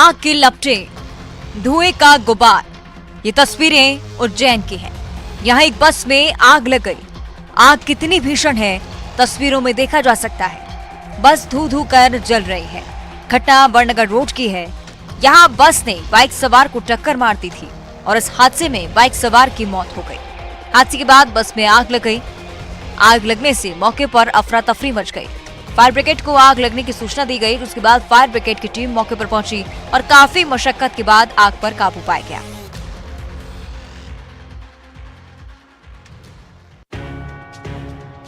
आग की लपटें, धुएं का गुबार। ये तस्वीरें उज्जैन की हैं। यहाँ एक बस में आग लग गई। आग कितनी भीषण है तस्वीरों में देखा जा सकता है। बस धू धू कर जल रही है। घटना बड़नगर रोड की है। यहाँ बस ने बाइक सवार को टक्कर मार दी थी और इस हादसे में बाइक सवार की मौत हो गई। हादसे के बाद बस में आग लग गई। आग लगने से मौके पर अफरा तफरी मच गई। फायर ब्रिगेड को आग लगने की सूचना दी गई। उसके बाद फायर ब्रिगेड की टीम मौके पर पहुंची और काफी मशक्कत के बाद आग पर काबू पाया गया।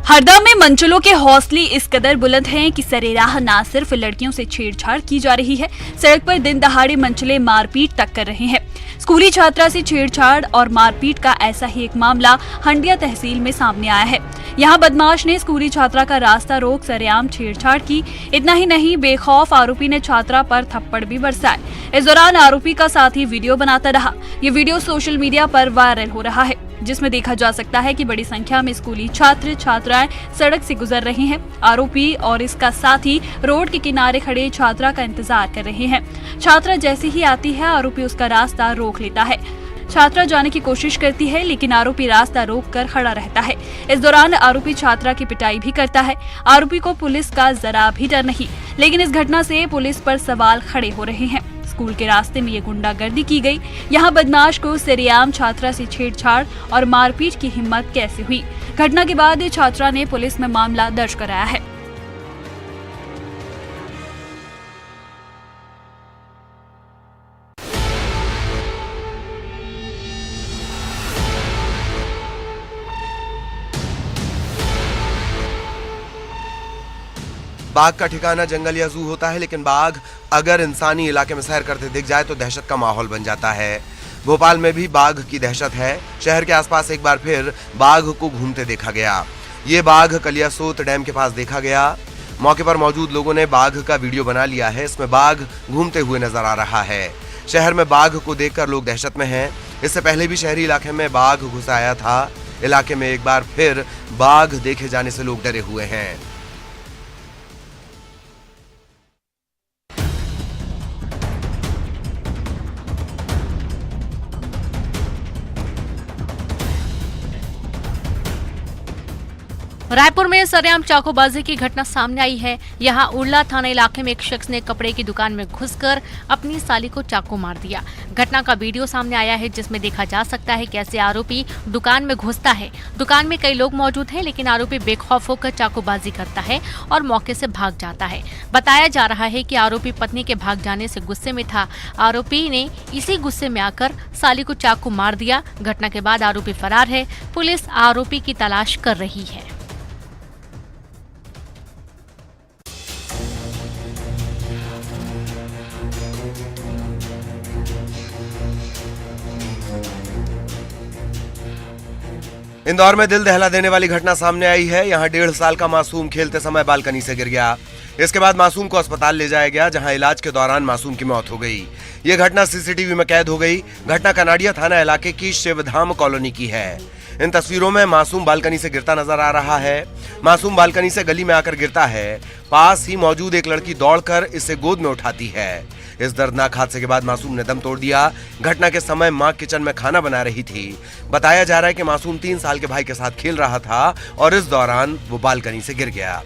हरदा में मंचलों के हौसले इस कदर बुलंद हैं कि सरेराह न सिर्फ लड़कियों से छेड़छाड़ की जा रही है, सड़क पर दिन दहाड़े मंचले मारपीट तक कर रहे हैं। स्कूली छात्रा से छेड़छाड़ और मारपीट का ऐसा ही एक मामला हंडिया तहसील में सामने आया है। यहाँ बदमाश ने स्कूली छात्रा का रास्ता रोक सरेआम छेड़छाड़ की। इतना ही नहीं, बेखौफ आरोपी ने छात्रा पर थप्पड़ भी बरसाए। इस दौरान आरोपी का साथी वीडियो बनाता रहा। ये वीडियो सोशल मीडिया पर वायरल हो रहा है, जिसमें देखा जा सकता है कि बड़ी संख्या में स्कूली छात्र छात्राएं सड़क से गुजर रहे हैं। आरोपी और इसका साथी रोड के किनारे खड़े छात्रा का इंतजार कर रहे हैं। छात्रा जैसे ही आती है, आरोपी उसका रास्ता रोक लेता है। छात्रा जाने की कोशिश करती है, लेकिन आरोपी रास्ता रोककर खड़ा रहता है। इस दौरान आरोपी छात्रा की पिटाई भी करता है। आरोपी को पुलिस का जरा भी डर नहीं, लेकिन इस घटना से पुलिस पर सवाल खड़े हो रहे हैं। स्कूल के रास्ते में ये गुंडागर्दी की गई। यहाँ बदमाश को सरेआम छात्रा से छेड़छाड़ और मारपीट की हिम्मत कैसे हुई? घटना के बाद छात्रा ने पुलिस में मामला दर्ज कराया है। बाघ का ठिकाना जंगल या जू होता है, लेकिन बाघ अगर इंसानी इलाके में सैर करते दिख जाए तो दहशत का माहौल बन जाता है। भोपाल में भी बाघ की दहशत है। शहर के आसपास एक बार फिर बाघ को घूमते देखा गया। ये बाघ कलियासोत डैम के पास देखा गया। मौके पर मौजूद लोगों ने बाघ का वीडियो बना लिया है। इसमें बाघ घूमते हुए नजर आ रहा है। शहर में बाघ को देखकर लोग दहशत में हैं। इससे पहले भी शहरी इलाके में बाघ घुस आया था। इलाके में एक बार फिर बाघ देखे जाने से लोग डरे हुए हैं। रायपुर में सरेआम चाकूबाजी की घटना सामने आई है। यहाँ उड़ला थाना इलाके में एक शख्स ने कपड़े की दुकान में घुसकर अपनी साली को चाकू मार दिया। घटना का वीडियो सामने आया है, जिसमें देखा जा सकता है कैसे आरोपी दुकान में घुसता है। दुकान में कई लोग मौजूद हैं, लेकिन आरोपी बेखौफ होकर चाकूबाजी करता है और मौके से भाग जाता है। बताया जा रहा है कि आरोपी पत्नी के भाग जाने से गुस्से में था। आरोपी ने इसी गुस्से में आकर साली को चाकू मार दिया। घटना के बाद आरोपी फरार है। पुलिस आरोपी की तलाश कर रही है। इंदौर में दिल दहला देने वाली घटना सामने आई है। यहाँ 1.5 साल का मासूम खेलते समय बालकनी से गिर गया। इसके बाद मासूम को अस्पताल ले जाया गया, जहां इलाज के दौरान मासूम की मौत हो गई। ये घटना सीसीटीवी में कैद हो गई। घटना कनाडिया थाना इलाके की शिवधाम कॉलोनी की है। इन तस्वीरों में मासूम बालकनी से गिरता नजर आ रहा है। मासूम बालकनी से गली में आकर गिरता है। पास ही मौजूद एक लड़की दौड़कर इसे गोद में उठाती है। इस दर्दनाक हादसे के बाद मासूम ने दम तोड़ दिया। घटना के समय मां किचन में खाना बना रही थी। बताया जा रहा है कि मासूम 3 साल के भाई के साथ खेल रहा था और इस दौरान वो बालकनी से गिर गया।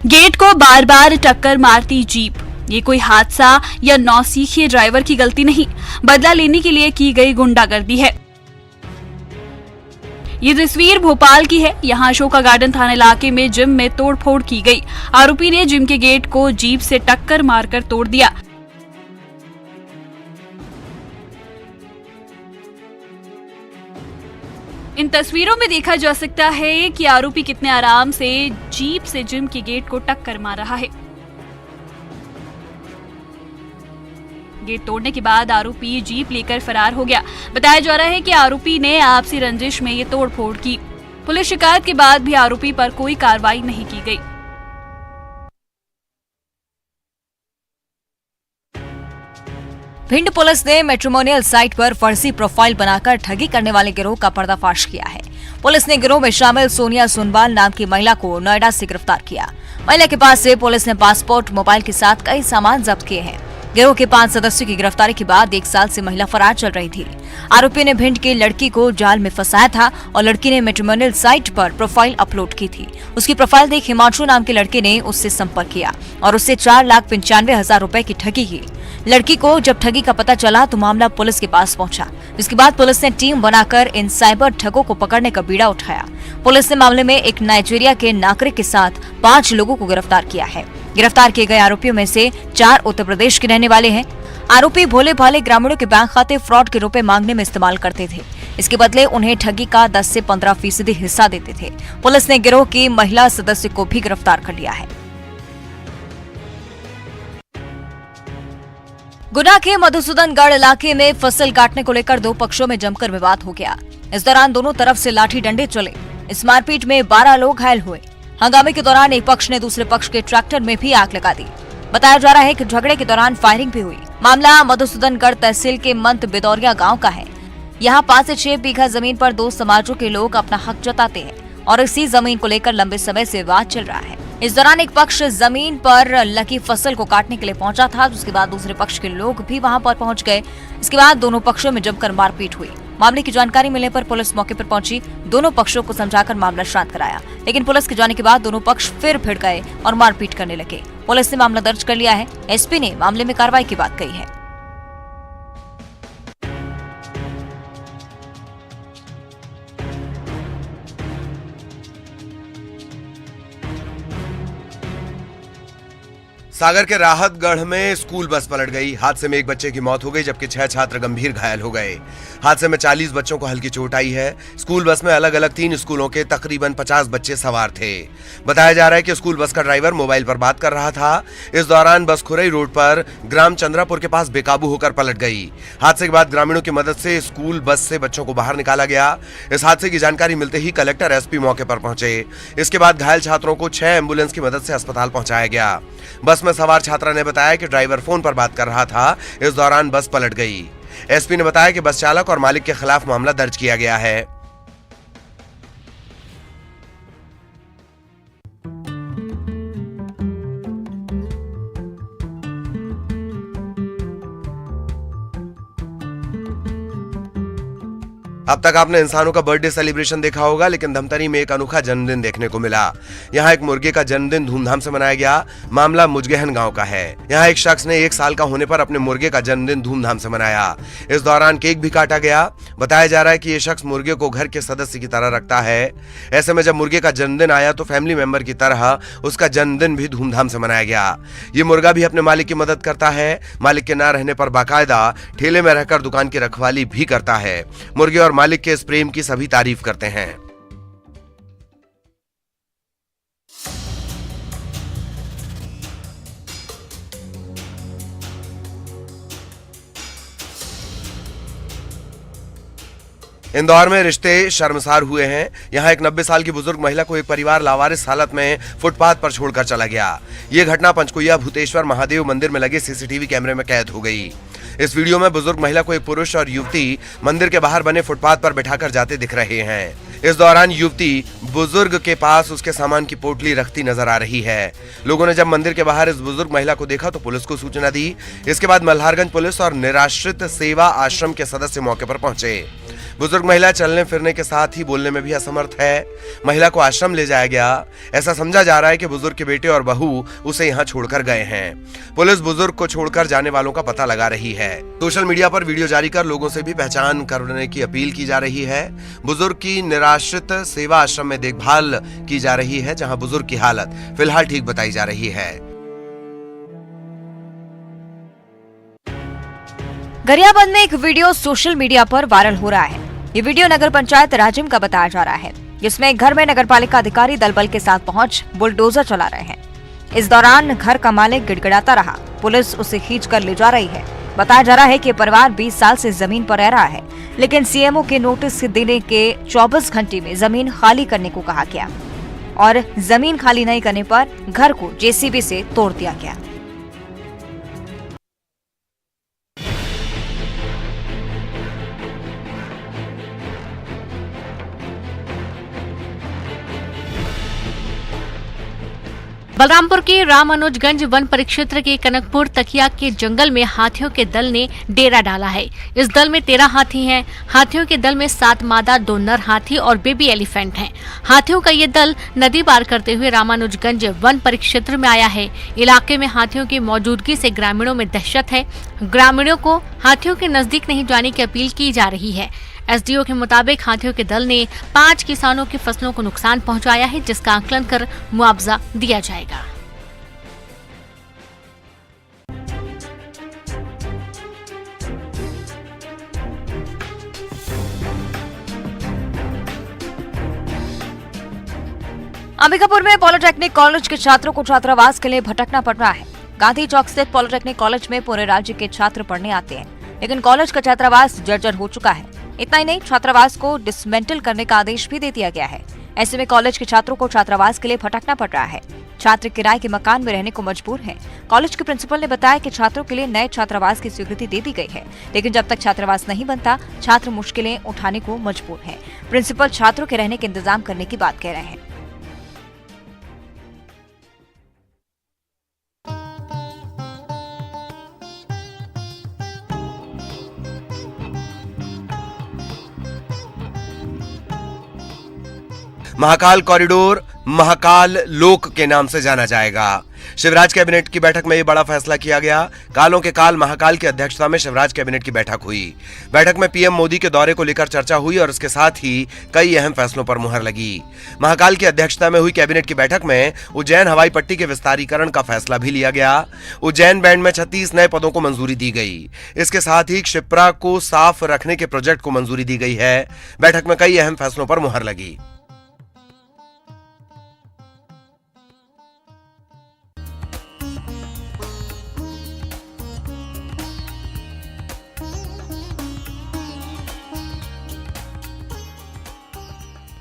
गेट को बार बार टक्कर मारती जीप, ये कोई हादसा या नौसीखिए ड्राइवर की गलती नहीं, बदला लेने के लिए की गई गुंडागर्दी है। ये तस्वीर भोपाल की है। यहाँ अशोका गार्डन थाना इलाके में जिम में तोड़फोड़ की गई। आरोपी ने जिम के गेट को जीप से टक्कर मारकर तोड़ दिया। इन तस्वीरों में देखा जा सकता है कि आरोपी कितने आराम से जीप से जिम के गेट को टक्कर मार रहा है। गेट तोड़ने के बाद आरोपी जीप लेकर फरार हो गया। बताया जा रहा है कि आरोपी ने आपसी रंजिश में ये तोड़फोड़ की। पुलिस शिकायत के बाद भी आरोपी पर कोई कार्रवाई नहीं की गई। भिंड पुलिस ने मैट्रिमोनियल साइट पर फर्जी प्रोफाइल बनाकर ठगी करने वाले गिरोह का पर्दाफाश किया है। पुलिस ने गिरोह में शामिल सोनिया सोनवाल नाम की महिला को नोएडा से गिरफ्तार किया। महिला के पास से पुलिस ने पासपोर्ट, मोबाइल के साथ कई सामान जब्त किए हैं। गिरोह के 5 सदस्यों की गिरफ्तारी के बाद 1 साल से महिला फरार चल रही थी। आरोपी ने भिंड की लड़की को जाल में फंसाया था और लड़की ने मैट्रिमोनियल साइट पर प्रोफाइल अपलोड की थी। उसकी प्रोफाइल देख हिमांशु नाम के लड़के ने उससे संपर्क किया और उससे 4,95,000 रुपए की ठगी की। लड़की को जब ठगी का पता चला तो मामला पुलिस के पास पहुंचा। इसके बाद पुलिस ने टीम बनाकर इन साइबर ठगों को पकड़ने का बीड़ा उठाया। पुलिस ने मामले में एक नाइजीरिया के नागरिक के साथ 5 लोगों को गिरफ्तार किया है। गिरफ्तार किए गए आरोपियों में से 4 उत्तर प्रदेश के रहने वाले हैं। आरोपी भोले भाले ग्रामीणों के बैंक खाते फ्रॉड के रुपए मांगने में इस्तेमाल करते थे। इसके बदले उन्हें ठगी का 10 से 15% हिस्सा देते थे। पुलिस ने गिरोह की महिला सदस्य को भी गिरफ्तार कर लिया है। गुना के मधुसूदनगढ़ इलाके में फसल काटने को लेकर 2 पक्षों में जमकर विवाद हो गया। इस दौरान दोनों तरफ से लाठी डंडे चले। इस मारपीट में 12 लोग घायल हुए। हंगामे के दौरान एक पक्ष ने दूसरे पक्ष के ट्रैक्टर में भी आग लगा दी। बताया जा रहा है कि झगड़े के दौरान फायरिंग भी हुई। मामला मधुसूदनगढ़ तहसील के मंत बिदौरिया गांव का है। यहाँ 5 से 6 बीघा जमीन पर 2 समाजों के लोग अपना हक जताते हैं और इसी जमीन को लेकर लंबे समय से विवाद चल रहा है। इस दौरान एक पक्ष जमीन पर लगी फसल को काटने के लिए पहुंचा था, जिसके बाद दूसरे पक्ष के लोग भी वहां पर पहुंच गए। इसके बाद दोनों पक्षों में जमकर मारपीट हुई। मामले की जानकारी मिलने पर पुलिस मौके पर पहुंची, दोनों पक्षों को समझाकर मामला शांत कराया। लेकिन पुलिस के जाने के बाद दोनों पक्ष फिर भिड़ गए और मारपीट करने लगे। पुलिस ने मामला दर्ज कर लिया है। एसपी ने मामले में कार्रवाई की बात कही है। सागर के राहतगढ़ में स्कूल बस पलट गई। हादसे में एक बच्चे की मौत हो गई जबकि 6 छात्र गंभीर घायल हो गए। हादसे में 40 बच्चों को हल्की चोट आई है। स्कूल बस में अलग अलग 3 स्कूलों के तकरीबन 50 बच्चे सवार थे। बताया जा रहा है कि स्कूल बस का ड्राइवर मोबाइल पर बात कर रहा था। इस दौरान बस खुरई रोड पर ग्राम चंद्रापुर के पास बेकाबू होकर पलट गई। हादसे के बाद ग्रामीणों की मदद से स्कूल बस से बच्चों को बाहर निकाला गया। इस हादसे की जानकारी मिलते ही कलेक्टर, एसपी मौके पर पहुंचे। इसके बाद घायल छात्रों को 6 एम्बुलेंस की मदद से अस्पताल पहुंचाया गया। बस में सवार छात्रा ने बताया कि ड्राइवर फोन पर बात कर रहा था। इस दौरान बस पलट गई। एसपी ने बताया कि बस चालक और मालिक के खिलाफ मामला दर्ज किया गया है। अब तक आपने इंसानों का बर्थडे सेलिब्रेशन देखा होगा, लेकिन धमतरी में एक अनोखा जन्मदिन देखने को मिला। यहाँ एक मुर्गे का जन्मदिन धूमधाम से मनाया गया। मामला मुजगहन गांव का है। यहाँ एक शख्स ने 1 साल का होने पर अपने मुर्गे का जन्मदिन धूमधाम से मनाया। इस दौरान केक भी काटा गया। बताया जा रहा है कि ये शख्स मुर्गे को घर के सदस्य की तरह रखता है। ऐसे में जब मुर्गे का जन्मदिन आया तो फैमिली मेंबर की तरह उसका जन्मदिन भी धूमधाम से मनाया गया। ये मुर्गा भी अपने मालिक की मदद करता है। मालिक के न रहने पर बाकायदा ठेले में रहकर दुकान की रखवाली भी करता है। मुर्गे और मालिक के इस प्रेम की सभी तारीफ करते हैं। इंदौर में रिश्ते शर्मसार हुए हैं। यहाँ एक 90 साल की बुजुर्ग महिला को एक परिवार लावारिस हालत में फुटपाथ पर छोड़कर चला गया। ये घटना पंचकुइया भूतेश्वर महादेव मंदिर में लगे सीसीटीवी कैमरे में कैद हो गई। इस वीडियो में बुजुर्ग महिला को एक पुरुष और युवती मंदिर के बाहर बने फुटपाथ पर बैठाकर जाते दिख रहे हैं। इस दौरान युवती बुजुर्ग के पास उसके सामान की पोटली रखती नजर आ रही है। लोगों ने जब मंदिर के बाहर इस बुजुर्ग महिला को देखा तो पुलिस को सूचना दी। इसके बाद मल्हारगंज पुलिस और निराश्रित सेवा आश्रम के सदस्य मौके पर पहुंचे। बुजुर्ग महिला चलने फिरने के साथ ही बोलने में भी असमर्थ है। महिला को आश्रम ले जाया गया। ऐसा समझा जा रहा है कि बुजुर्ग के बेटे और बहू उसे यहाँ छोड़कर गए हैं। पुलिस बुजुर्ग को छोड़कर जाने वालों का पता लगा रही है। सोशल मीडिया पर वीडियो जारी कर लोगों से भी पहचान करने की अपील की जा रही है। बुजुर्ग की निराश्रित सेवा आश्रम में देखभाल की जा रही है, जहाँ बुजुर्ग की हालत फिलहाल ठीक बताई जा रही है। गरियाबंद में एक वीडियो सोशल मीडिया पर वायरल हो रहा है। ये वीडियो नगर पंचायत राजिम का बताया जा रहा है, जिसमें घर में नगरपालिका अधिकारी दल बल के साथ पहुंच बुलडोजर चला रहे हैं। इस दौरान घर का मालिक गिड़गिड़ाता रहा। पुलिस उसे खींच कर ले जा रही है। बताया जा रहा है कि परिवार 20 साल से जमीन पर रह रहा है, लेकिन सीएमओ के नोटिस देने के 24 घंटे में जमीन खाली करने को कहा गया और जमीन खाली नहीं करने पर घर को जेसीबी से तोड़ दिया गया। बलरामपुर के रामानुजगंज वन परिक्षेत्र के कनकपुर तकिया के जंगल में हाथियों के दल ने डेरा डाला है। इस दल में 13 हाथी हैं। हाथियों के दल में 7 मादा, 2 नर हाथी और बेबी एलिफेंट हैं। हाथियों का ये दल नदी पार करते हुए रामानुजगंज वन परिक्षेत्र में आया है। इलाके में हाथियों की मौजूदगी से ग्रामीणों में दहशत है। ग्रामीणों को हाथियों के नजदीक नहीं जाने की अपील की जा रही है। एसडीओ के मुताबिक हाथियों के दल ने 5 किसानों की फसलों को नुकसान पहुंचाया है, जिसका आकलन कर मुआवजा दिया जाएगा। अंबिकापुर में पॉलिटेक्निक कॉलेज के छात्रों को छात्रावास के लिए भटकना पड़ रहा है। गांधी चौक स्थित पॉलिटेक्निक कॉलेज में पूरे राज्य के छात्र पढ़ने आते हैं, लेकिन कॉलेज का छात्रावास जर्जर हो चुका है। इतना ही नहीं, छात्रावास को डिसमेंटल करने का आदेश भी दे दिया गया है। ऐसे में कॉलेज के छात्रों को छात्रावास के लिए भटकना पड़ रहा है। छात्र किराए के मकान में रहने को मजबूर हैं। कॉलेज के प्रिंसिपल ने बताया कि छात्रों के लिए नए छात्रावास की स्वीकृति दे दी गई है, लेकिन जब तक छात्रावास नहीं बनता, छात्र मुश्किलें उठाने को मजबूर हैं। प्रिंसिपल छात्रों के रहने के इंतजाम करने की बात कह रहे हैं। महाकाल कॉरिडोर महाकाल लोक के नाम से जाना जाएगा। शिवराज कैबिनेट की बैठक में यह बड़ा फैसला किया गया। कालों के काल महाकाल की अध्यक्षता में शिवराज कैबिनेट की बैठक हुई। बैठक में पीएम मोदी के दौरे को लेकर चर्चा हुई और इसके साथ ही कई अहम फैसलों पर मुहर लगी। महाकाल की अध्यक्षता में हुई कैबिनेट की बैठक में उज्जैन हवाई पट्टी के विस्तारीकरण का फैसला भी लिया गया। उज्जैन बैंड में 36 नए पदों को मंजूरी दी गई। इसके साथ ही क्षिप्रा को साफ रखने के प्रोजेक्ट को मंजूरी दी गई है। बैठक में कई अहम फैसलों पर मुहर लगी।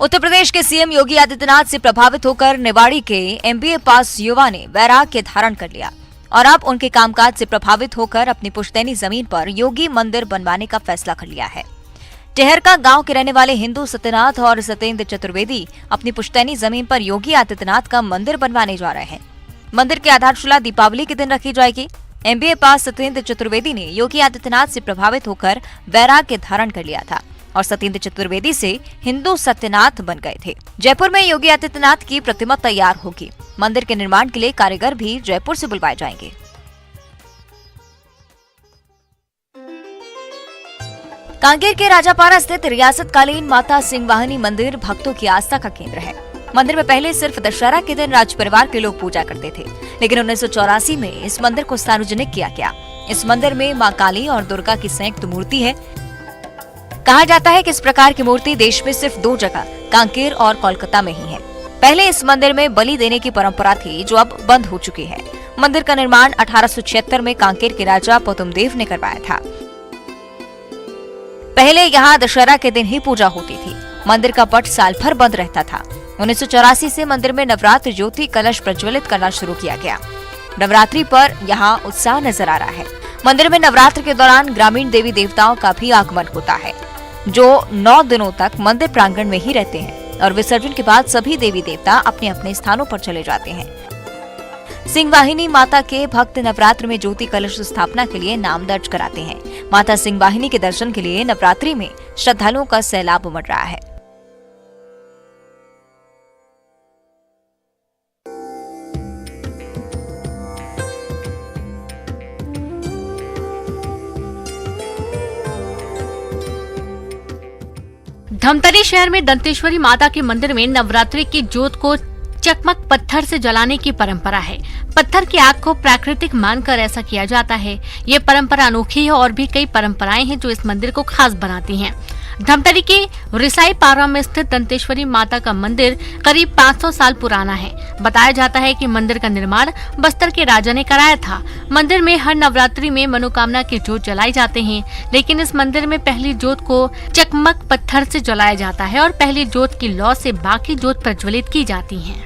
उत्तर प्रदेश के सीएम योगी आदित्यनाथ से प्रभावित होकर निवाड़ी के एमबीए पास युवा ने वैराग्य धारण कर लिया और अब उनके कामकाज से प्रभावित होकर अपनी पुश्तैनी जमीन पर योगी मंदिर बनवाने का फैसला कर लिया है। टेहरका गांव के रहने वाले हिंदू सत्यनाथ और सत्येंद्र चतुर्वेदी अपनी पुश्तैनी जमीन पर योगी आदित्यनाथ का मंदिर बनवाने जा रहे हैं। मंदिर की आधारशिला दीपावली के दिन रखी जाएगी। एमबीए पास सत्येंद्र चतुर्वेदी ने योगी आदित्यनाथ से प्रभावित होकर वैराग्य धारण कर लिया था और सत्येंद्र चतुर्वेदी से हिंदू सत्यनाथ बन गए थे। जयपुर में योगी आदित्यनाथ की प्रतिमा तैयार होगी। मंदिर के निर्माण के लिए कारीगर भी जयपुर से बुलवाए जाएंगे। कांकेर के राजापारा स्थित रियासतकालीन माता सिंहवाहिनी मंदिर भक्तों की आस्था का केंद्र है। मंदिर में पहले सिर्फ दशहरा के दिन राज परिवार के लोग पूजा करते थे, लेकिन 1984 में इस मंदिर को सार्वजनिक किया गया। इस मंदिर में मां काली और दुर्गा की संयुक्त मूर्ति है। कहा जाता है कि इस प्रकार की मूर्ति देश में सिर्फ 2 जगह, कांकेर और कोलकाता में ही है। पहले इस मंदिर में बलि देने की परंपरा थी, जो अब बंद हो चुकी है। मंदिर का निर्माण 1876 में कांकेर के राजा पौतुमदेव ने करवाया था। पहले यहाँ दशहरा के दिन ही पूजा होती थी। मंदिर का पट साल भर बंद रहता था। 1984 से मंदिर में नवरात्र ज्योति कलश प्रज्वलित करना शुरू किया गया। नवरात्रि पर यहाँ उत्साह नजर आ रहा है। मंदिर में नवरात्र के दौरान ग्रामीण देवी देवताओं का भी आगमन होता है, जो 9 दिनों तक मंदिर प्रांगण में ही रहते हैं और विसर्जन के बाद सभी देवी देवता अपने अपने स्थानों पर चले जाते हैं। सिंहवाहिनी माता के भक्त नवरात्र में ज्योति कलश स्थापना के लिए नाम दर्ज कराते हैं। माता सिंहवाहिनी के दर्शन के लिए नवरात्रि में श्रद्धालुओं का सैलाब उमड़ रहा है। धमतरी शहर में दंतेश्वरी माता के मंदिर में नवरात्रि की ज्योत को चकमक पत्थर से जलाने की परंपरा है। पत्थर की आग को प्राकृतिक मानकर ऐसा किया जाता है। ये परंपरा अनोखी है और भी कई परंपराएं हैं जो इस मंदिर को खास बनाती हैं। धमतरी के रिसाई पारा में स्थित दंतेश्वरी माता का मंदिर करीब 500 साल पुराना है। बताया जाता है कि मंदिर का निर्माण बस्तर के राजा ने कराया था। मंदिर में हर नवरात्रि में मनोकामना की ज्योत जलाई जाते हैं, लेकिन इस मंदिर में पहली ज्योत को चकमक पत्थर से जलाया जाता है और पहली ज्योत की लौ से बाकी ज्योत प्रज्वलित की जाती है।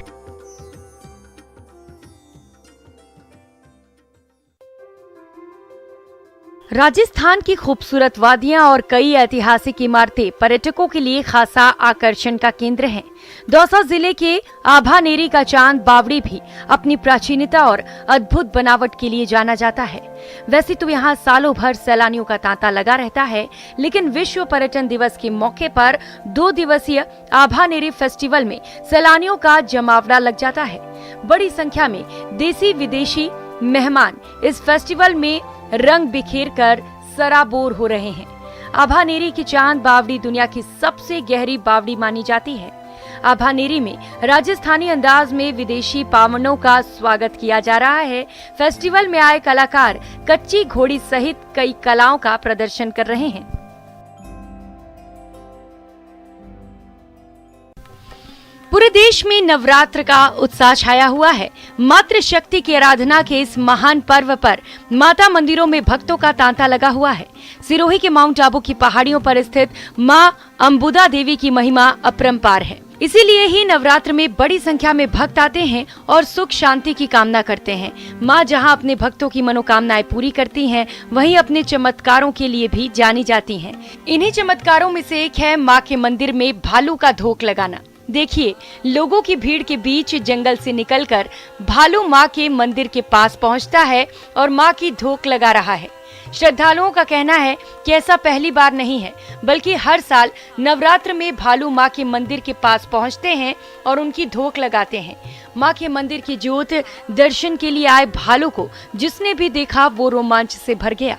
राजस्थान की खूबसूरत वादियां और कई ऐतिहासिक इमारतें पर्यटकों के लिए खासा आकर्षण का केंद्र हैं। दौसा जिले के आभानेरी का चांद बावड़ी भी अपनी प्राचीनता और अद्भुत बनावट के लिए जाना जाता है। वैसे तो यहाँ सालों भर सैलानियों का तांता लगा रहता है, लेकिन विश्व पर्यटन दिवस के मौके पर 2 दिवसीय आभानेरी फेस्टिवल में सैलानियों का जमावड़ा लग जाता है। बड़ी संख्या में देसी विदेशी मेहमान इस फेस्टिवल में रंग बिखेर कर सराबोर हो रहे हैं। आभानेरी की चांद बावड़ी दुनिया की सबसे गहरी बावड़ी मानी जाती है। आभानेरी में राजस्थानी अंदाज में विदेशी पावनों का स्वागत किया जा रहा है। फेस्टिवल में आए कलाकार कच्ची घोड़ी सहित कई कलाओं का प्रदर्शन कर रहे हैं। पूरे देश में नवरात्र का उत्साह छाया हुआ है। मातृशक्ति की आराधना के इस महान पर्व पर माता मंदिरों में भक्तों का तांता लगा हुआ है। सिरोही के माउंट आबू की पहाड़ियों पर स्थित मां अंबुदा देवी की महिमा अपरंपार है। इसीलिए ही नवरात्र में बड़ी संख्या में भक्त आते हैं और सुख शांति की कामना करते हैं। मां जहां अपने भक्तों की मनोकामनाएं पूरी करती हैं, वहीं अपने चमत्कारों के लिए भी जानी जाती हैं। इन्हीं चमत्कारों में से एक है मां के मंदिर में भालू का धोख लगाना। देखिए, लोगों की भीड़ के बीच जंगल से निकलकर भालू मां के मंदिर के पास पहुंचता है और मां की धोख लगा रहा है। श्रद्धालुओं का कहना है कि ऐसा पहली बार नहीं है, बल्कि हर साल नवरात्र में भालू मां के मंदिर के पास पहुंचते हैं और उनकी धोख लगाते हैं। मां के मंदिर की ज्योत दर्शन के लिए आए भालू को जिसने भी देखा वो रोमांच से भर गया।